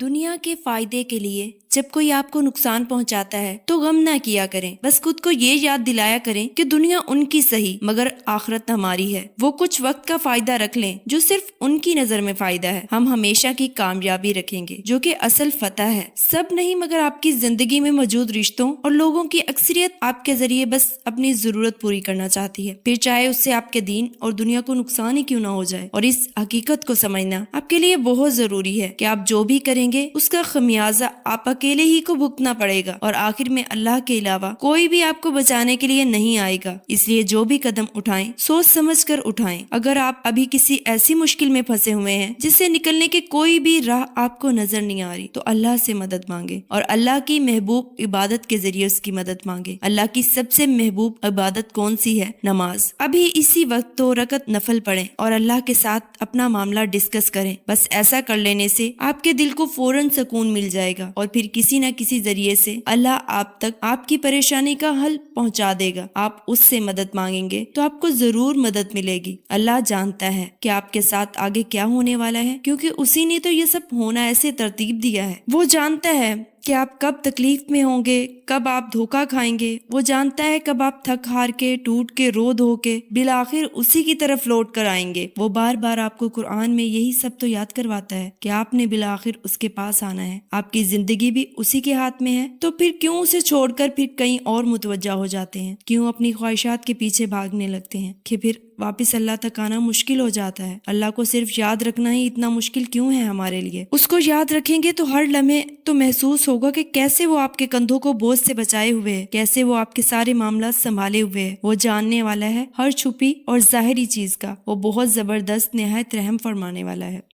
دنیا کے فائدے کے لیے جب کوئی آپ کو نقصان پہنچاتا ہے تو غم نہ کیا کریں، بس خود کو یہ یاد دلایا کریں کہ دنیا ان کی صحیح مگر آخرت ہماری ہے۔ وہ کچھ وقت کا فائدہ رکھ لیں جو صرف ان کی نظر میں فائدہ ہے، ہم ہمیشہ کی کامیابی رکھیں گے جو کہ اصل فتح ہے۔ سب نہیں مگر آپ کی زندگی میں موجود رشتوں اور لوگوں کی اکثریت آپ کے ذریعے بس اپنی ضرورت پوری کرنا چاہتی ہے، پھر چاہے اس سے آپ کے دین اور دنیا کو نقصان ہی کیوں نہ ہو جائے۔ اور اس حقیقت کو سمجھنا آپ کے لیے بہت ضروری ہے کہ آپ جو بھی کریں گے اس کا خمیازہ آپ اکیلے ہی کو بھگتنا پڑے گا، اور آخر میں اللہ کے علاوہ کوئی بھی آپ کو بچانے کے لیے نہیں آئے گا۔ اس لیے جو بھی قدم اٹھائیں سوچ سمجھ کر اٹھائیں۔ اگر آپ ابھی کسی ایسی مشکل میں پھنسے ہوئے ہیں جس سے نکلنے کی کوئی بھی راہ آپ کو نظر نہیں آ رہی تو اللہ سے مدد مانگے اور اللہ کی محبوب عبادت کے ذریعے اس کی مدد مانگے۔ اللہ کی سب سے محبوب عبادت کون سی ہے؟ نماز۔ ابھی اسی وقت 2 رکعت نفل پڑھیں اور اللہ کے ساتھ اپنا معاملہ ڈسکس کریں۔ بس ایسا کر لینے سے آپ کے دل کو فوراً سکون مل جائے گا اور پھر کسی نہ کسی ذریعے سے اللہ آپ تک آپ کی پریشانی کا حل پہنچا دے گا۔ آپ اس سے مدد مانگیں گے تو آپ کو ضرور مدد ملے گی۔ اللہ جانتا ہے کہ آپ کے ساتھ آگے کیا ہونے والا ہے، کیونکہ اسی نے تو یہ سب ہونا ایسے ترتیب دیا ہے۔ وہ جانتا ہے کہ آپ کب تکلیف میں ہوں گے، کب آپ دھوکہ کھائیں گے۔ وہ جانتا ہے کب آپ تھک ہار کے، ٹوٹ کے، رو دھو کے بالآخر اسی کی طرف لوٹ کر آئیں گے۔ وہ بار بار آپ کو قرآن میں یہی سب تو یاد کرواتا ہے کہ آپ نے بالآخر اس کے پاس آنا ہے۔ آپ کی زندگی بھی اسی کے ہاتھ میں ہے، تو پھر کیوں اسے چھوڑ کر پھر کہیں اور متوجہ ہو جاتے ہیں؟ کیوں اپنی خواہشات کے پیچھے بھاگنے لگتے ہیں کہ پھر واپس اللہ تک آنا مشکل ہو جاتا ہے؟ اللہ کو صرف یاد رکھنا ہی اتنا مشکل کیوں ہے ہمارے لیے؟ اس کو یاد رکھیں گے تو ہر لمحے تو محسوس ہوگا کہ کیسے وہ آپ کے کندھوں کو بوجھ سے بچائے ہوئے ہے، کیسے وہ آپ کے سارے معاملات سنبھالے ہوئے ہے۔ وہ جاننے والا ہے ہر چھپی اور ظاہری چیز کا، وہ بہت زبردست نہایت رحم فرمانے والا ہے۔